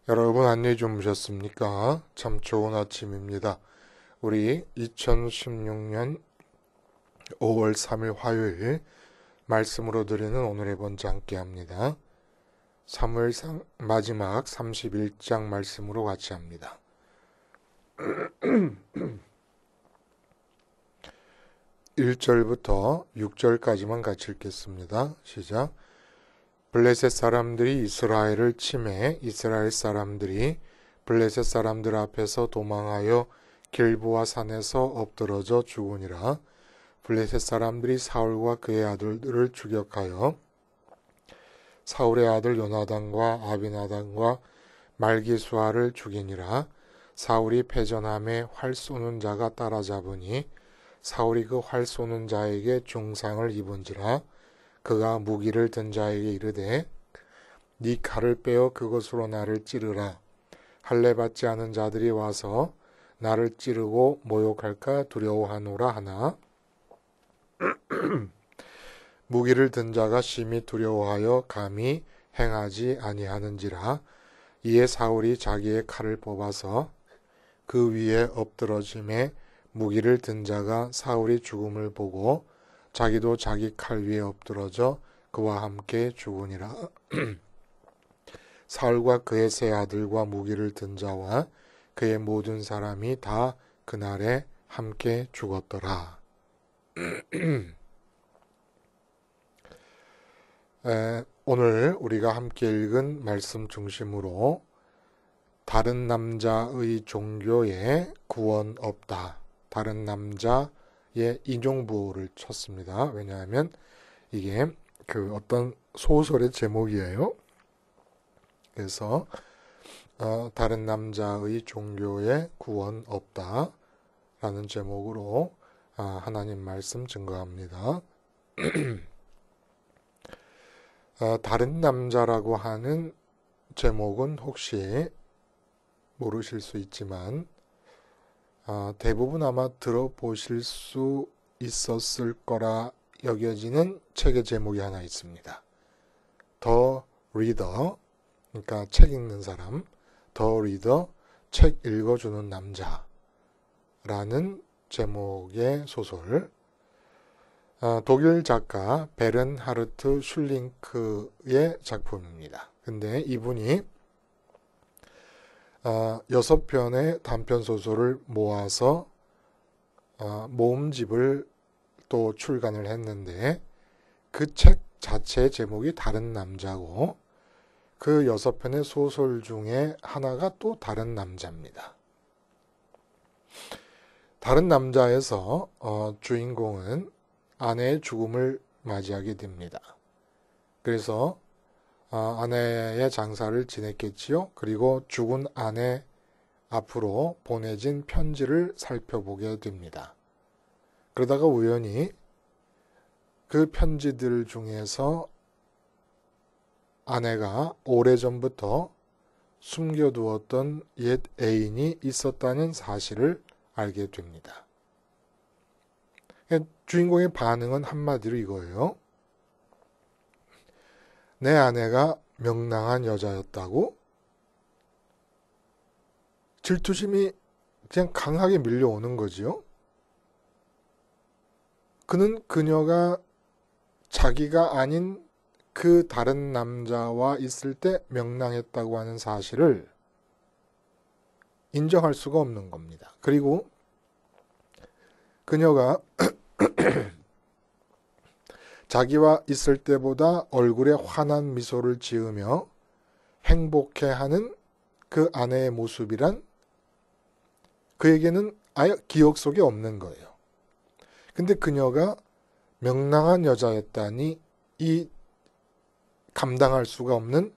여러분 안녕히 주무셨습니까? 참 좋은 아침입니다. 우리 2016년 5월 3일 화요일 말씀으로 드리는 오늘의 본문과 함께 합니다. 사무엘상 마지막 31장 말씀으로 같이 합니다. 1절부터 6절까지만 같이 읽겠습니다. 시작. 블레셋 사람들이 이스라엘을 침해 이스라엘 사람들이 블레셋 사람들 앞에서 도망하여 길보아 산에서 엎드러져 죽으니라. 블레셋 사람들이 사울과 그의 아들들을 추격하여 사울의 아들 요나단과 아비나단과 말기수아를 죽이니라. 사울이 패전함에 활 쏘는 자가 따라잡으니 사울이 그 활 쏘는 자에게 중상을 입은지라. 그가 무기를 든 자에게 이르되 네 칼을 빼어 그것으로 나를 찌르라. 할례 받지 않은 자들이 와서 나를 찌르고 모욕할까 두려워하노라 하나 무기를 든 자가 심히 두려워하여 감히 행하지 아니하는지라. 이에 사울이 자기의 칼을 뽑아서 그 위에 엎드러짐에 무기를 든 자가 사울이 죽음을 보고 자기도 자기 칼 위에 엎드러져 그와 함께 죽으니라. 사울과 그의 세 아들과 무기를 든 자와 그의 모든 사람이 다 그날에 함께 죽었더라. 오늘 우리가 함께 읽은 말씀 중심으로 다른 남자의 종교에 구원 없다. 다른 남자의 인종부호를 쳤습니다. 왜냐하면 이게 그 어떤 소설의 제목이에요. 그래서 다른 남자의 종교에 구원 없다 라는 제목으로 하나님 말씀 증거합니다. 다른 남자라고 하는 제목은 혹시 모르실 수 있지만 대부분 아마 들어보실 수 있었을 거라 여겨지는 책의 제목이 하나 있습니다. 더 리더, 그러니까 책 읽는 사람, 더 리더, 책 읽어주는 남자라는 제목의 소설. 독일 작가 베른하르트 슐링크의 작품입니다. 근데 이분이 6편의 단편 소설을 모아서 모음집을 또 출간을 했는데 그 책 자체의 제목이 다른 남자고 그 6편의 소설 중에 하나가 또 다른 남자입니다. 다른 남자에서 주인공은 아내의 죽음을 맞이하게 됩니다. 그래서 아내의 장사를 지냈겠지요. 그리고 죽은 아내 앞으로 보내진 편지를 살펴보게 됩니다. 그러다가 우연히 그 편지들 중에서 아내가 오래전부터 숨겨두었던 옛 애인이 있었다는 사실을 알게 됩니다. 주인공의 반응은 한마디로 이거예요. 내 아내가 명랑한 여자였다고? 질투심이 그냥 강하게 밀려오는 거지요. 그는 그녀가 자기가 아닌 그 다른 남자와 있을 때 명랑했다고 하는 사실을 인정할 수가 없는 겁니다. 그리고 그녀가 자기와 있을 때보다 얼굴에 환한 미소를 지으며 행복해하는 그 아내의 모습이란 그에게는 아예 기억 속에 없는 거예요. 근데 그녀가 명랑한 여자였다니 이 감당할 수가 없는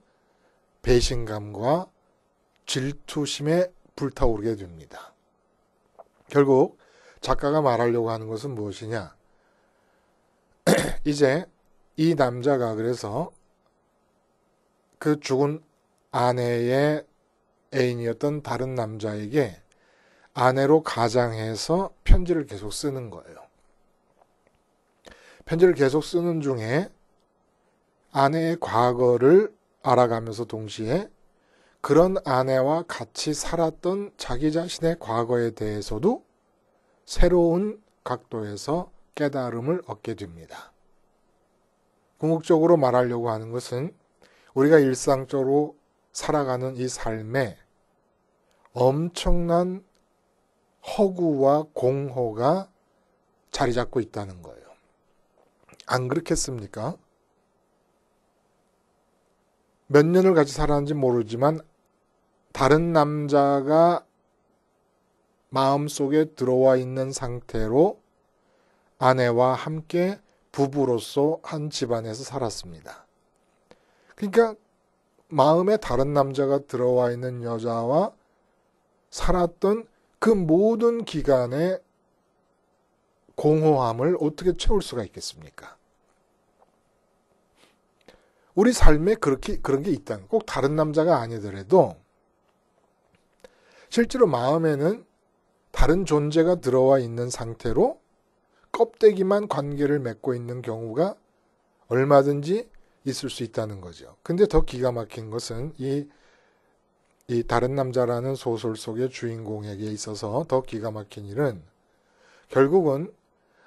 배신감과 질투심에 불타오르게 됩니다. 결국 작가가 말하려고 하는 것은 무엇이냐? 이제 이 남자가 그래서 그 죽은 아내의 애인이었던 다른 남자에게 아내로 가장해서 편지를 계속 쓰는 거예요. 편지를 계속 쓰는 중에 아내의 과거를 알아가면서 동시에 그런 아내와 같이 살았던 자기 자신의 과거에 대해서도 새로운 각도에서 깨달음을 얻게 됩니다. 궁극적으로 말하려고 하는 것은 우리가 일상적으로 살아가는 이 삶에 엄청난 허구와 공허가 자리 잡고 있다는 거예요. 안 그렇겠습니까? 몇 년을 같이 살았는지 모르지만 다른 남자가 마음속에 들어와 있는 상태로 아내와 함께 부부로서 한 집안에서 살았습니다. 그러니까 마음에 다른 남자가 들어와 있는 여자와 살았던 그 모든 기간의 공허함을 어떻게 채울 수가 있겠습니까? 우리 삶에 그런 게 있다는, 꼭 다른 남자가 아니더라도 실제로 마음에는 다른 존재가 들어와 있는 상태로 껍데기만 관계를 맺고 있는 경우가 얼마든지 있을 수 있다는 거죠. 근데 더 기가 막힌 것은 이 다른 남자라는 소설 속의 주인공에게 있어서 더 기가 막힌 일은 결국은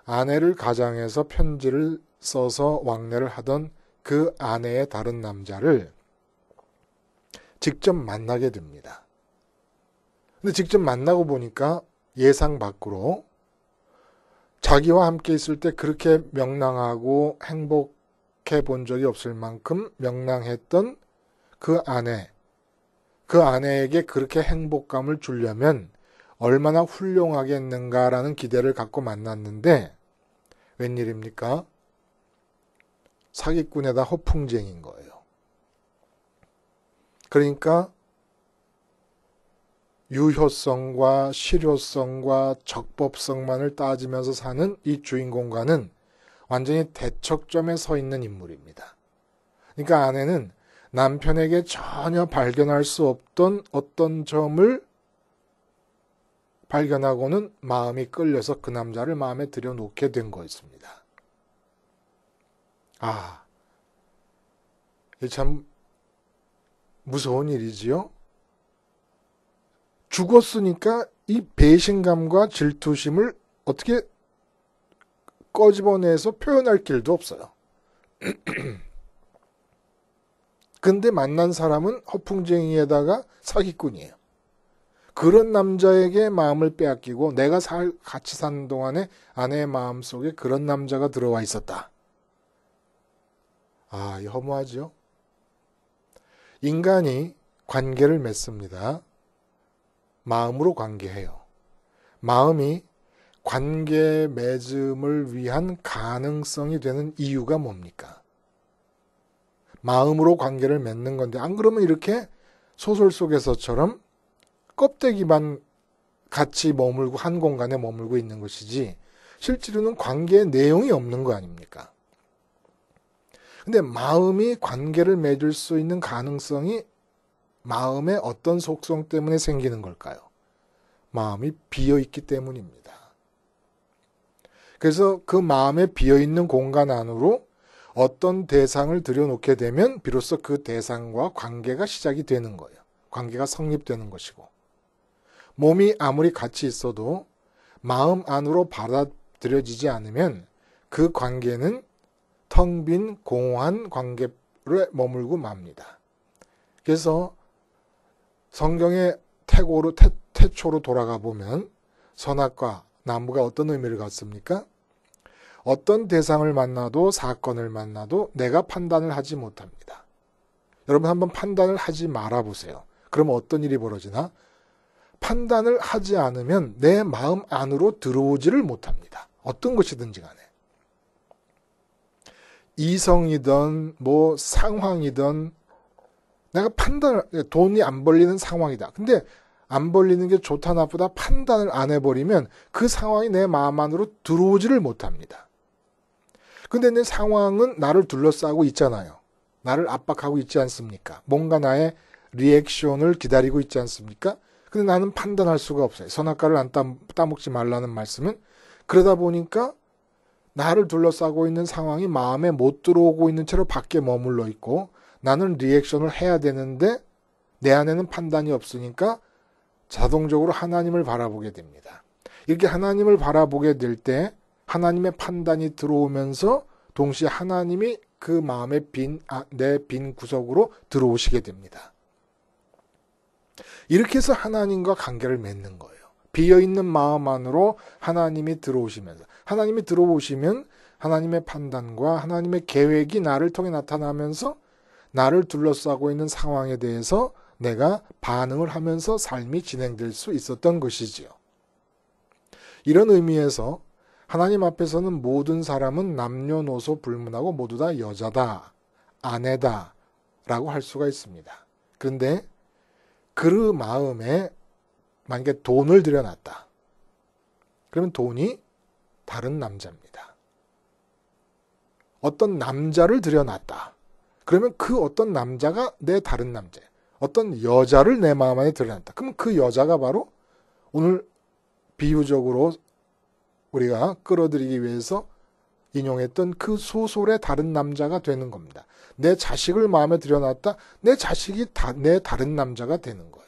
아내를 가장해서 편지를 써서 왕래를 하던 그 아내의 다른 남자를 직접 만나게 됩니다. 근데 직접 만나고 보니까 예상 밖으로 자기와 함께 있을 때 그렇게 명랑하고 행복해 본 적이 없을 만큼 명랑했던 그 아내에게 그렇게 행복감을 주려면 얼마나 훌륭하겠는가라는 기대를 갖고 만났는데 웬일입니까? 사기꾼에다 허풍쟁이인 거예요. 그러니까 유효성과 실효성과 적법성만을 따지면서 사는 이 주인공과는 완전히 대척점에 서 있는 인물입니다. 그러니까 아내는 남편에게 전혀 발견할 수 없던 어떤 점을 발견하고는 마음이 끌려서 그 남자를 마음에 들여놓게 된 거였습니다. 이게 참 무서운 일이지요. 죽었으니까 이 배신감과 질투심을 어떻게 꺼집어내서 표현할 길도 없어요. 근데 만난 사람은 허풍쟁이에다가 사기꾼이에요. 그런 남자에게 마음을 빼앗기고 내가 같이 사는 동안에 아내의 마음속에 그런 남자가 들어와 있었다. 허무하죠. 인간이 관계를 맺습니다. 마음으로 관계해요. 마음이 관계 맺음을 위한 가능성이 되는 이유가 뭡니까? 마음으로 관계를 맺는 건데 안 그러면 이렇게 소설 속에서처럼 껍데기만 같이 머물고 한 공간에 머물고 있는 것이지 실제로는 관계의 내용이 없는 거 아닙니까? 근데 마음이 관계를 맺을 수 있는 가능성이 마음의 어떤 속성 때문에 생기는 걸까요? 마음이 비어있기 때문입니다. 그래서 그 마음에 비어있는 공간 안으로 어떤 대상을 들여놓게 되면 비로소 그 대상과 관계가 시작이 되는 거예요. 관계가 성립되는 것이고 몸이 아무리 같이 있어도 마음 안으로 받아들여지지 않으면 그 관계는 텅 빈 공허한 관계에 머물고 맙니다. 그래서 성경의 태초로 돌아가 보면 선악과 나무가 어떤 의미를 갖습니까? 어떤 대상을 만나도 사건을 만나도 내가 판단을 하지 못합니다. 여러분 한번 판단을 하지 말아 보세요. 그러면 어떤 일이 벌어지나? 판단을 하지 않으면 내 마음 안으로 들어오지를 못합니다. 어떤 것이든지 간에. 이성이든 상황이든 내가 돈이 안 벌리는 상황이다. 근데 안 벌리는 게 좋다 나쁘다 판단을 안 해버리면 그 상황이 내 마음 안으로 들어오지를 못합니다. 근데 내 상황은 나를 둘러싸고 있잖아요. 나를 압박하고 있지 않습니까? 뭔가 나의 리액션을 기다리고 있지 않습니까? 근데 나는 판단할 수가 없어요. 선악과를 안 따먹지 말라는 말씀은 그러다 보니까 나를 둘러싸고 있는 상황이 마음에 못 들어오고 있는 채로 밖에 머물러 있고 나는 리액션을 해야 되는데 내 안에는 판단이 없으니까 자동적으로 하나님을 바라보게 됩니다. 이렇게 하나님을 바라보게 될 때 하나님의 판단이 들어오면서 동시에 하나님이 그 마음의 내 빈 구석으로 들어오시게 됩니다. 이렇게 해서 하나님과 관계를 맺는 거예요. 비어있는 마음 안으로 하나님이 들어오시면서, 하나님이 들어오시면 하나님의 판단과 하나님의 계획이 나를 통해 나타나면서 나를 둘러싸고 있는 상황에 대해서 내가 반응을 하면서 삶이 진행될 수 있었던 것이지요. 이런 의미에서 하나님 앞에서는 모든 사람은 남녀노소 불문하고 모두 다 여자다, 아내다 라고 할 수가 있습니다. 그런데 그 마음에 만약에 돈을 들여놨다. 그러면 돈이 다른 남자입니다. 어떤 남자를 들여놨다. 그러면 그 어떤 남자가 내 다른 남자, 어떤 여자를 내 마음 안에 들여놨다. 그러면 그 여자가 바로 오늘 비유적으로 우리가 끌어들이기 위해서 인용했던 그 소설의 다른 남자가 되는 겁니다. 내 자식을 마음에 들여놨다. 내 자식이 내 다른 남자가 되는 거예요.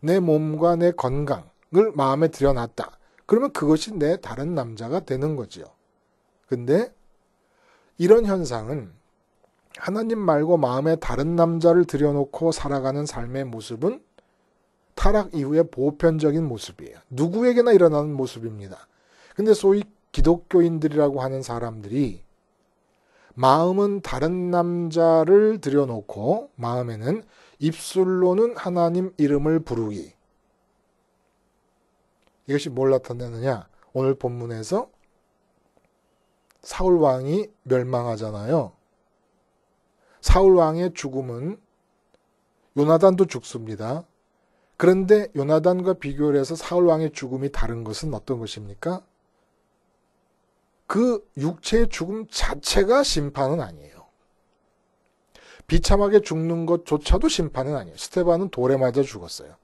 내 몸과 내 건강을 마음에 들여놨다. 그러면 그것이 내 다른 남자가 되는 거지요. 근데 이런 현상은 하나님 말고 마음에 다른 남자를 들여놓고 살아가는 삶의 모습은 타락 이후의 보편적인 모습이에요. 누구에게나 일어나는 모습입니다. 근데 소위 기독교인들이라고 하는 사람들이 마음은 다른 남자를 들여놓고 마음에는 입술로는 하나님 이름을 부르기. 이것이 뭘 나타내느냐? 오늘 본문에서 사울 왕이 멸망하잖아요. 사울 왕의 죽음은 요나단도 죽습니다. 그런데 요나단과 비교를 해서 사울 왕의 죽음이 다른 것은 어떤 것입니까? 그 육체의 죽음 자체가 심판은 아니에요. 비참하게 죽는 것조차도 심판은 아니에요. 스데반은 돌에 맞아 죽었어요.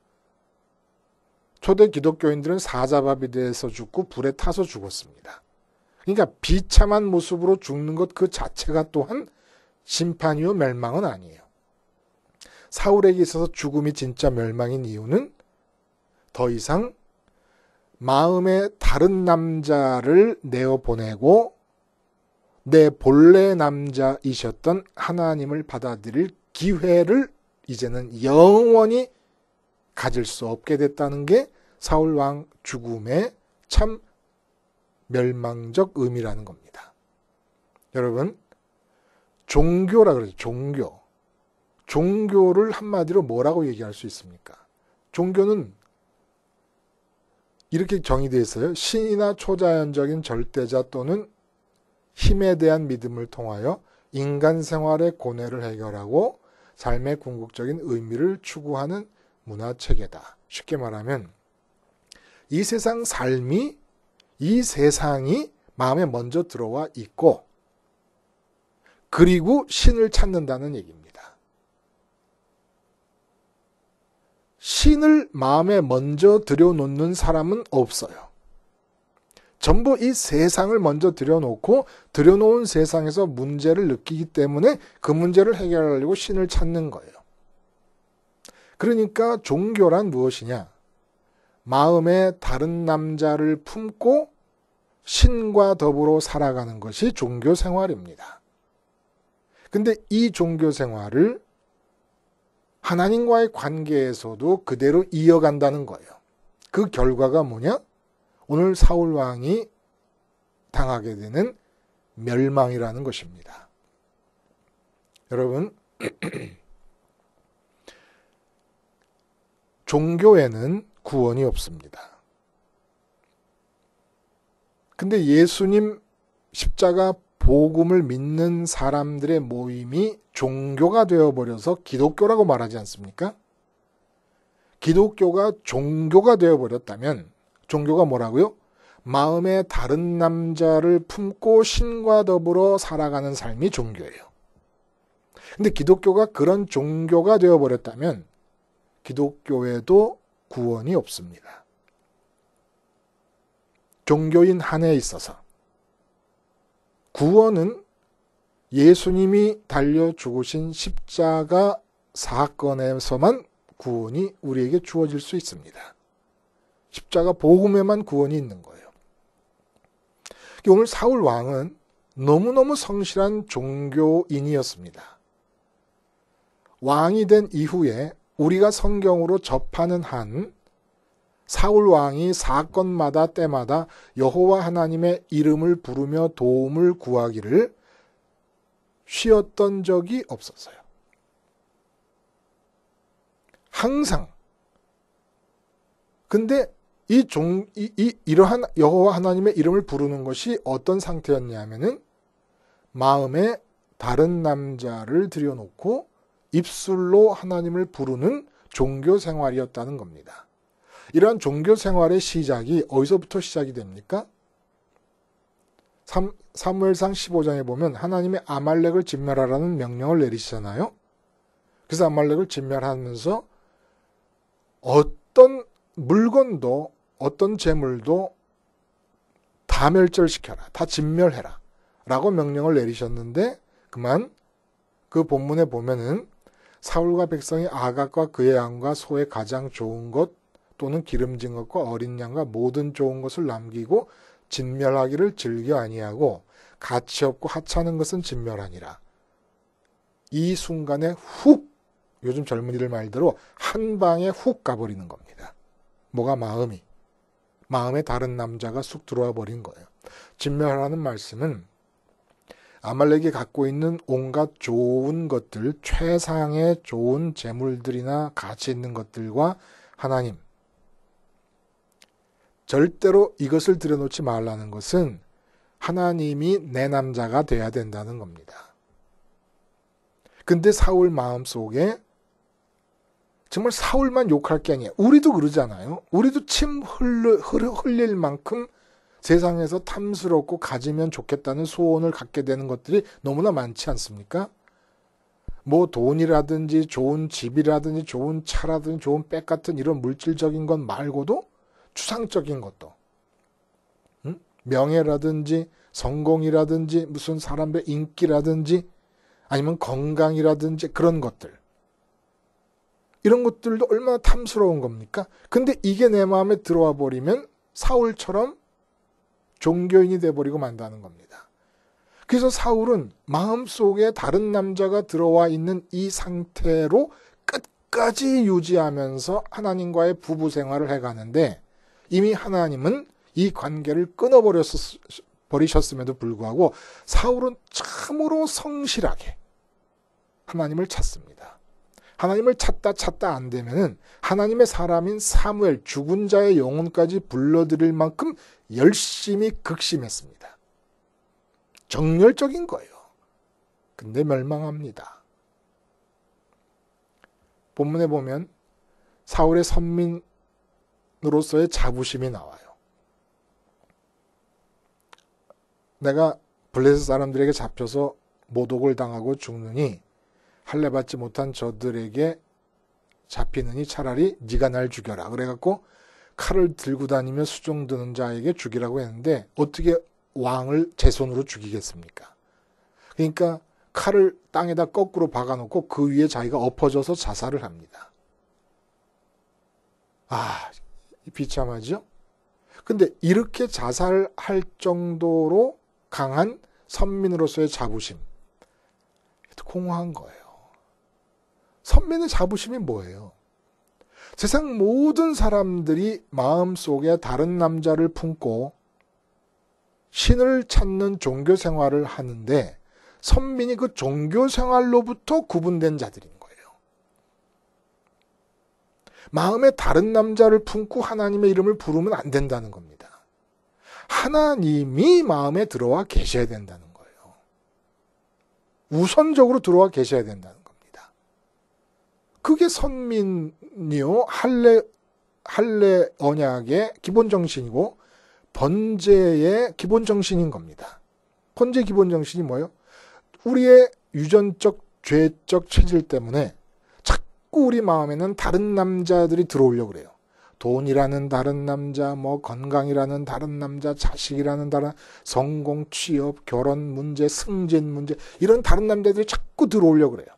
초대 기독교인들은 사자바비드에서 죽고 불에 타서 죽었습니다. 그러니까 비참한 모습으로 죽는 것 그 자체가 또한 심판이요 멸망은 아니에요. 사울에게 있어서 죽음이 진짜 멸망인 이유는 더 이상 마음에 다른 남자를 내어보내고 내 본래 남자이셨던 하나님을 받아들일 기회를 이제는 영원히 가질 수 없게 됐다는 게 사울 왕 죽음의 참 멸망적 의미라는 겁니다. 여러분, 종교라 그러죠. 종교를 한마디로 뭐라고 얘기할 수 있습니까? 종교는 이렇게 정의되어 있어요. 신이나 초자연적인 절대자 또는 힘에 대한 믿음을 통하여 인간 생활의 고뇌를 해결하고 삶의 궁극적인 의미를 추구하는 문화체계다. 쉽게 말하면 이 세상 삶이 이 세상이 마음에 먼저 들어와 있고 그리고 신을 찾는다는 얘기입니다. 신을 마음에 먼저 들여놓는 사람은 없어요. 전부 이 세상을 먼저 들여놓고 들여놓은 세상에서 문제를 느끼기 때문에 그 문제를 해결하려고 신을 찾는 거예요. 그러니까 종교란 무엇이냐? 마음에 다른 남자를 품고 신과 더불어 살아가는 것이 종교 생활입니다. 근데 이 종교 생활을 하나님과의 관계에서도 그대로 이어간다는 거예요. 그 결과가 뭐냐? 오늘 사울 왕이 당하게 되는 멸망이라는 것입니다. 여러분, 종교에는 구원이 없습니다. 근데 예수님 십자가 복음을 믿는 사람들의 모임이 종교가 되어버려서 기독교라고 말하지 않습니까? 기독교가 종교가 되어버렸다면 종교가 뭐라고요? 마음에 다른 남자를 품고 신과 더불어 살아가는 삶이 종교예요. 근데 기독교가 그런 종교가 되어버렸다면 기독교에도 구원이 없습니다. 종교인 한에 있어서 구원은 예수님이 달려 죽으신 십자가 사건에서만 구원이 우리에게 주어질 수 있습니다. 십자가 복음에만 구원이 있는 거예요. 오늘 사울 왕은 너무너무 성실한 종교인이었습니다. 왕이 된 이후에 우리가 성경으로 접하는 한 사울 왕이 사건마다 때마다 여호와 하나님의 이름을 부르며 도움을 구하기를 쉬었던 적이 없었어요. 항상. 근데 이러한 여호와 하나님의 이름을 부르는 것이 어떤 상태였냐면은 마음에 다른 남자를 들여놓고 입술로 하나님을 부르는 종교 생활이었다는 겁니다. 이러한 종교 생활의 시작이 어디서부터 시작이 됩니까? 사무엘상 15장에 보면 하나님이 아말렉을 진멸하라는 명령을 내리시잖아요. 그래서 아말렉을 진멸하면서 어떤 물건도 어떤 재물도 다 멸절시켜라. 다 진멸해라. 라고 명령을 내리셨는데 그만 그 본문에 보면은 사울과 백성이 아각과 그의 양과 소의 가장 좋은 것 또는 기름진 것과 어린 양과 모든 좋은 것을 남기고 진멸하기를 즐겨 아니하고 가치 없고 하찮은 것은 진멸하니라. 이 순간에 훅 요즘 젊은이들 말대로 한 방에 훅 가버리는 겁니다. 뭐가 마음에 다른 남자가 쑥 들어와 버린 거예요. 진멸하라는 말씀은 아말렉이 갖고 있는 온갖 좋은 것들, 최상의 좋은 재물들이나 가치 있는 것들과 하나님, 절대로 이것을 들여놓지 말라는 것은 하나님이 내 남자가 돼야 된다는 겁니다. 근데 사울 마음속에 정말 사울만 욕할 게 아니에요. 우리도 그러잖아요. 우리도 침 흘릴 만큼 세상에서 탐스럽고 가지면 좋겠다는 소원을 갖게 되는 것들이 너무나 많지 않습니까? 뭐 돈이라든지 좋은 집이라든지 좋은 차라든지 좋은 백 같은 이런 물질적인 것 말고도 추상적인 것도 명예라든지 성공이라든지 무슨 사람의 인기라든지 아니면 건강이라든지 그런 것들 이런 것들도 얼마나 탐스러운 겁니까? 근데 이게 내 마음에 들어와 버리면 사울처럼 종교인이 돼버리고 만다는 겁니다. 그래서 사울은 마음속에 다른 남자가 들어와 있는 이 상태로 끝까지 유지하면서 하나님과의 부부 생활을 해가는데 이미 하나님은 이 관계를 끊어버리셨음에도 불구하고 사울은 참으로 성실하게 하나님을 찾습니다. 하나님을 찾다 안 되면은 하나님의 사람인 사무엘 죽은 자의 영혼까지 불러들일 만큼 열심히 극심했습니다. 정열적인 거예요. 근데 멸망합니다. 본문에 보면 사울의 선민으로서의 자부심이 나와요. 내가 블레셋 사람들에게 잡혀서 모독을 당하고 죽느니 할례 받지 못한 저들에게 잡히느니 차라리 네가 날 죽여라. 그래갖고 칼을 들고 다니며 수종 드는 자에게 죽이라고 했는데 어떻게 왕을 제 손으로 죽이겠습니까? 그러니까 칼을 땅에다 거꾸로 박아놓고 그 위에 자기가 엎어져서 자살을 합니다. 아, 비참하죠? 근데 이렇게 자살할 정도로 강한 선민으로서의 자부심, 공허한 거예요. 선민의 자부심이 뭐예요? 세상 모든 사람들이 마음속에 다른 남자를 품고 신을 찾는 종교 생활을 하는데 선민이 그 종교 생활로부터 구분된 자들인 거예요. 마음에 다른 남자를 품고 하나님의 이름을 부르면 안 된다는 겁니다. 하나님이 마음에 들어와 계셔야 된다는 거예요. 우선적으로 들어와 계셔야 된다는 겁니다. 그게 선민이요, 할례 언약의 기본 정신이고 번제의 기본 정신인 겁니다. 번제 기본 정신이 뭐예요? 우리의 유전적 죄적 체질 때문에 자꾸 우리 마음에는 다른 남자들이 들어오려고 그래요. 돈이라는 다른 남자, 뭐 건강이라는 다른 남자, 자식이라는 다른 성공, 취업, 결혼 문제, 승진 문제 이런 다른 남자들이 자꾸 들어오려고 그래요.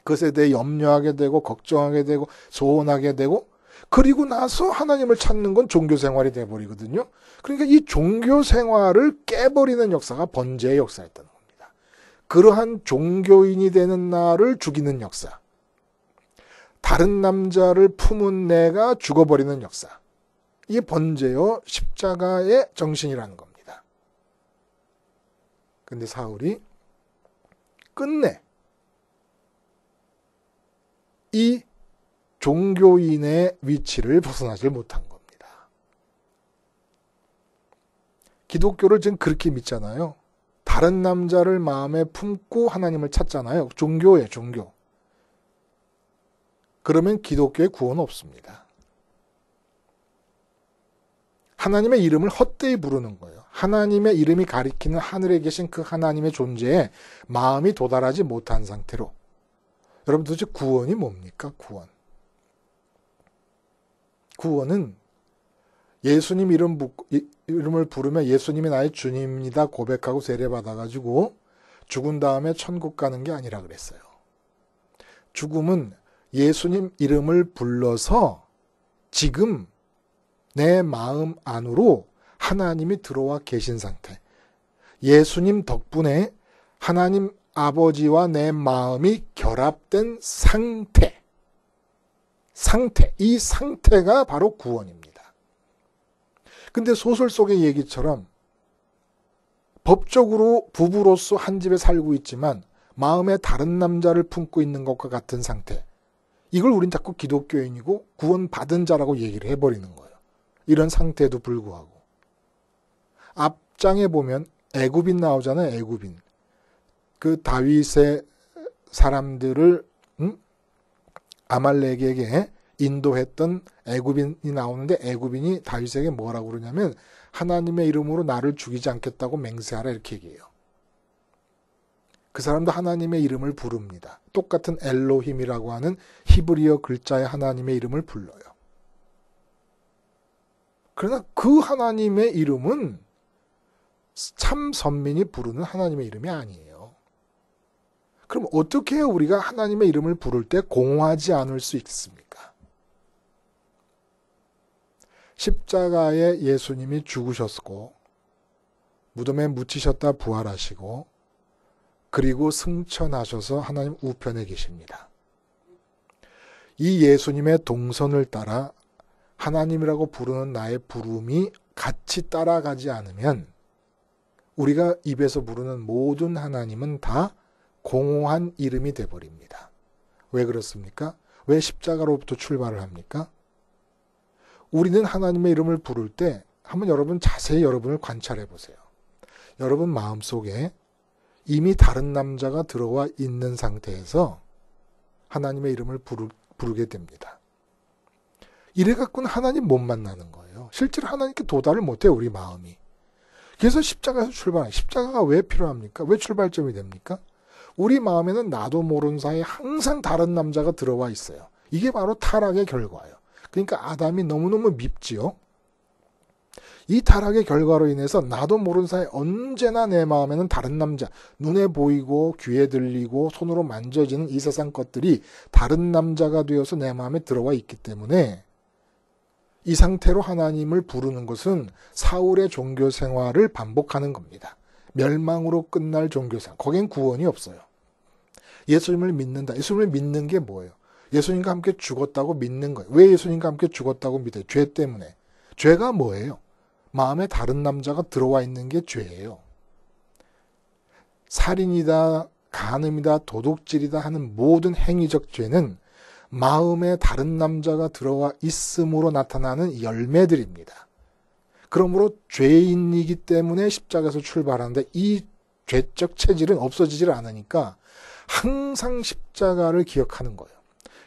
그것에 대해 염려하게 되고 걱정하게 되고 소원하게 되고 그리고 나서 하나님을 찾는 건 종교 생활이 돼버리거든요. 그러니까 이 종교 생활을 깨버리는 역사가 번제의 역사였다는 겁니다. 그러한 종교인이 되는 나를 죽이는 역사. 다른 남자를 품은 내가 죽어버리는 역사. 이게 번제요 십자가의 정신이라는 겁니다. 근데 사울이 끝내 이 종교인의 위치를 벗어나질 못한 겁니다. 기독교를 지금 그렇게 믿잖아요. 다른 남자를 마음에 품고 하나님을 찾잖아요. 종교예요, 종교. 그러면 기독교의 구원은 없습니다. 하나님의 이름을 헛되이 부르는 거예요. 하나님의 이름이 가리키는 하늘에 계신 그 하나님의 존재에 마음이 도달하지 못한 상태로. 여러분 도대체 구원이 뭡니까? 구원은 예수님 이름을 부르며 예수님이 나의 주님입니다 고백하고 세례받아가지고 죽은 다음에 천국 가는 게 아니라 그랬어요. 죽음은 예수님 이름을 불러서 지금 내 마음 안으로 하나님이 들어와 계신 상태. 예수님 덕분에 하나님 아버지와 내 마음이 결합된 상태. 이 상태가 바로 구원입니다. 근데 소설 속의 얘기처럼 법적으로 부부로서 한 집에 살고 있지만 마음에 다른 남자를 품고 있는 것과 같은 상태. 이걸 우린 자꾸 기독교인이고 구원받은 자라고 얘기를 해버리는 거예요. 이런 상태에도 불구하고. 앞장에 보면 애굽인 나오잖아요. 애굽인. 그 다윗의 사람들을 아말렉에게 인도했던 애굽인이 나오는데 애굽인이 다윗에게 뭐라고 그러냐면 하나님의 이름으로 나를 죽이지 않겠다고 맹세하라 이렇게 얘기해요. 그 사람도 하나님의 이름을 부릅니다. 똑같은 엘로힘이라고 하는 히브리어 글자의 하나님의 이름을 불러요. 그러나 그 하나님의 이름은 참 선민이 부르는 하나님의 이름이 아니에요. 그럼 어떻게 우리가 하나님의 이름을 부를 때 공허하지 않을 수 있습니까? 십자가에 예수님이 죽으셨고 무덤에 묻히셨다 부활하시고 그리고 승천하셔서 하나님 우편에 계십니다. 이 예수님의 동선을 따라 하나님이라고 부르는 나의 부름이 같이 따라가지 않으면 우리가 입에서 부르는 모든 하나님은 다 공허한 이름이 돼버립니다. 왜 그렇습니까? 왜 십자가로부터 출발을 합니까? 우리는 하나님의 이름을 부를 때 한번 여러분 자세히 여러분을 관찰해 보세요. 여러분 마음속에 이미 다른 남자가 들어와 있는 상태에서 하나님의 이름을 부르게 됩니다. 이래갖고는 하나님 못 만나는 거예요. 실제로 하나님께 도달을 못해요. 우리 마음이. 그래서 십자가에서 출발해요. 십자가가 왜 필요합니까? 왜 출발점이 됩니까? 우리 마음에는 나도 모르는 사이에 항상 다른 남자가 들어와 있어요. 이게 바로 타락의 결과예요. 그러니까 아담이 너무너무 밉지요. 이 타락의 결과로 인해서 나도 모르는 사이에 언제나 내 마음에는 다른 남자, 눈에 보이고 귀에 들리고 손으로 만져지는 이 세상 것들이 다른 남자가 되어서 내 마음에 들어와 있기 때문에 이 상태로 하나님을 부르는 것은 사울의 종교 생활을 반복하는 겁니다. 멸망으로 끝날 종교 생활. 거긴 구원이 없어요. 예수님을 믿는다. 예수님을 믿는 게 뭐예요? 예수님과 함께 죽었다고 믿는 거예요. 왜 예수님과 함께 죽었다고 믿어요? 죄 때문에. 죄가 뭐예요? 마음에 다른 남자가 들어와 있는 게 죄예요. 살인이다, 간음이다, 도둑질이다 하는 모든 행위적 죄는 마음에 다른 남자가 들어와 있음으로 나타나는 열매들입니다. 그러므로 죄인이기 때문에 십자가에서 출발하는데 이 죄적 체질은 없어지질 않으니까 항상 십자가를 기억하는 거예요.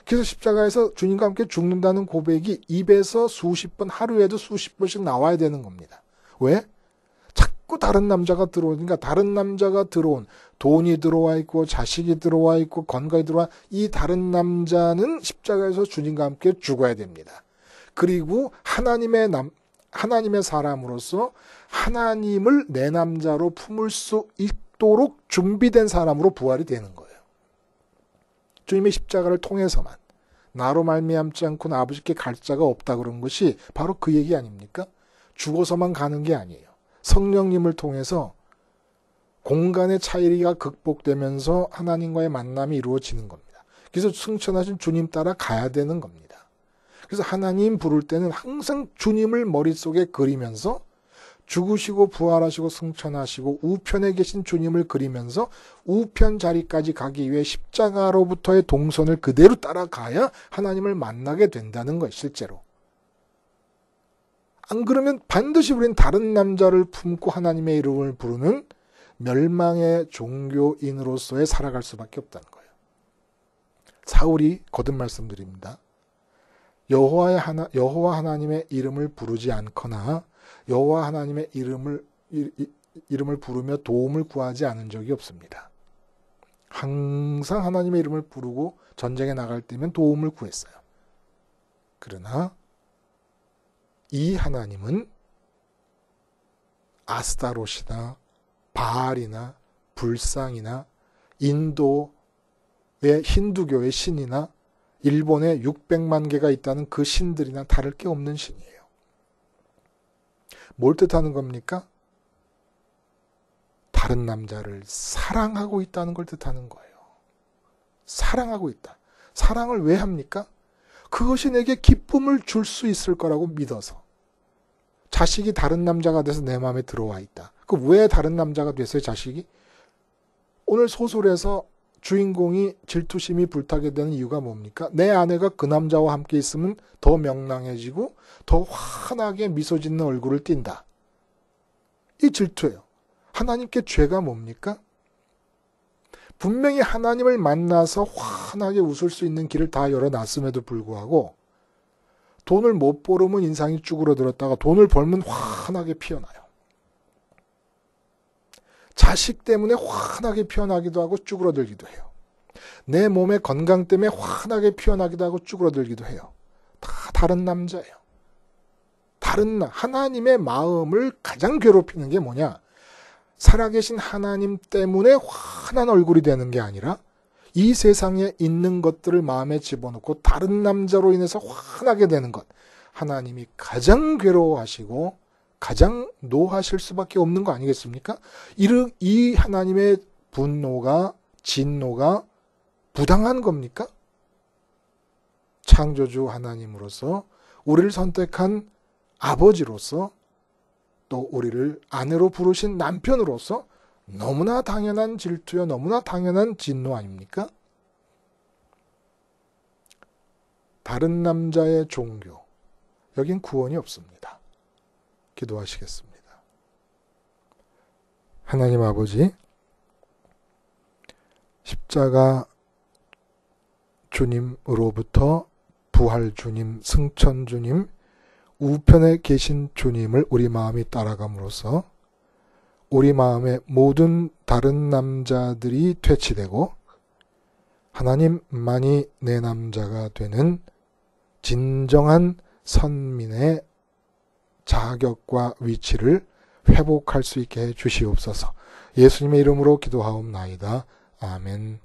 그래서 십자가에서 주님과 함께 죽는다는 고백이 입에서 수십 번, 하루에도 수십 번씩 나와야 되는 겁니다. 왜? 자꾸 다른 남자가 들어오니까 다른 남자가 들어온, 돈이 들어와 있고 자식이 들어와 있고 건강이 들어와 이 다른 남자는 십자가에서 주님과 함께 죽어야 됩니다. 그리고 하나님의 사람으로서 하나님을 내 남자로 품을 수 있도록 준비된 사람으로 부활이 되는 거예요. 주님의 십자가를 통해서만, 나로 말미암지 않고는 아버지께 갈 자가 없다 그런 것이 바로 그 얘기 아닙니까? 죽어서만 가는 게 아니에요. 성령님을 통해서 공간의 차이가 극복되면서 하나님과의 만남이 이루어지는 겁니다. 그래서 승천하신 주님 따라 가야 되는 겁니다. 그래서 하나님 부를 때는 항상 주님을 머릿속에 그리면서 죽으시고 부활하시고 승천하시고 우편에 계신 주님을 그리면서 우편 자리까지 가기 위해 십자가로부터의 동선을 그대로 따라가야 하나님을 만나게 된다는 거예요. 실제로. 안 그러면 반드시 우리는 다른 남자를 품고 하나님의 이름을 부르는 멸망의 종교인으로서의 살아갈 수밖에 없다는 거예요. 사울이 거듭 말씀드립니다. 여호와 하나님의 이름을 부르지 않거나 여호와 하나님의 이름을 부르며 도움을 구하지 않은 적이 없습니다. 항상 하나님의 이름을 부르고 전쟁에 나갈 때면 도움을 구했어요. 그러나 이 하나님은 아스타롯이나 바알이나 불상이나 인도의 힌두교의 신이나 일본에 600만 개가 있다는 그 신들이나 다를 게 없는 신이에요. 뭘 뜻하는 겁니까? 다른 남자를 사랑하고 있다는 걸 뜻하는 거예요. 사랑하고 있다. 사랑을 왜 합니까? 그것이 내게 기쁨을 줄 수 있을 거라고 믿어서. 자식이 다른 남자가 돼서 내 마음에 들어와 있다. 그 왜 다른 남자가 됐어요, 자식이? 오늘 소설에서 주인공이 질투심이 불타게 되는 이유가 뭡니까? 내 아내가 그 남자와 함께 있으면 더 명랑해지고 더 환하게 미소 짓는 얼굴을 띈다. 이 질투예요. 하나님께 죄가 뭡니까? 분명히 하나님을 만나서 환하게 웃을 수 있는 길을 다 열어놨음에도 불구하고 돈을 못 벌으면 인상이 쭈그러들었다가 돈을 벌면 환하게 피어나요. 자식 때문에 환하게 피어나기도 하고 쭈그러들기도 해요. 내 몸의 건강 때문에 환하게 피어나기도 하고 쭈그러들기도 해요. 다 다른 남자예요. 하나님의 마음을 가장 괴롭히는 게 뭐냐? 살아계신 하나님 때문에 환한 얼굴이 되는 게 아니라 이 세상에 있는 것들을 마음에 집어넣고 다른 남자로 인해서 환하게 되는 것. 하나님이 가장 괴로워하시고 가장 노하실 수밖에 없는 거 아니겠습니까? 이 하나님의 분노가, 진노가 부당한 겁니까? 창조주 하나님으로서 우리를 선택한 아버지로서 또 우리를 아내로 부르신 남편으로서 너무나 당연한 질투요, 너무나 당연한 진노 아닙니까? 다른 남자의 종교, 여긴 구원이 없습니다. 기도하시겠습니다. 하나님 아버지, 십자가 주님으로부터 부활 주님, 승천 주님, 우편에 계신 주님을 우리 마음이 따라감으로써 우리 마음의 모든 다른 남자들이 퇴치되고 하나님만이 내 남자가 되는 진정한 선민의 자격과 위치를 회복할 수 있게 해 주시옵소서. 예수님의 이름으로 기도하옵나이다. 아멘.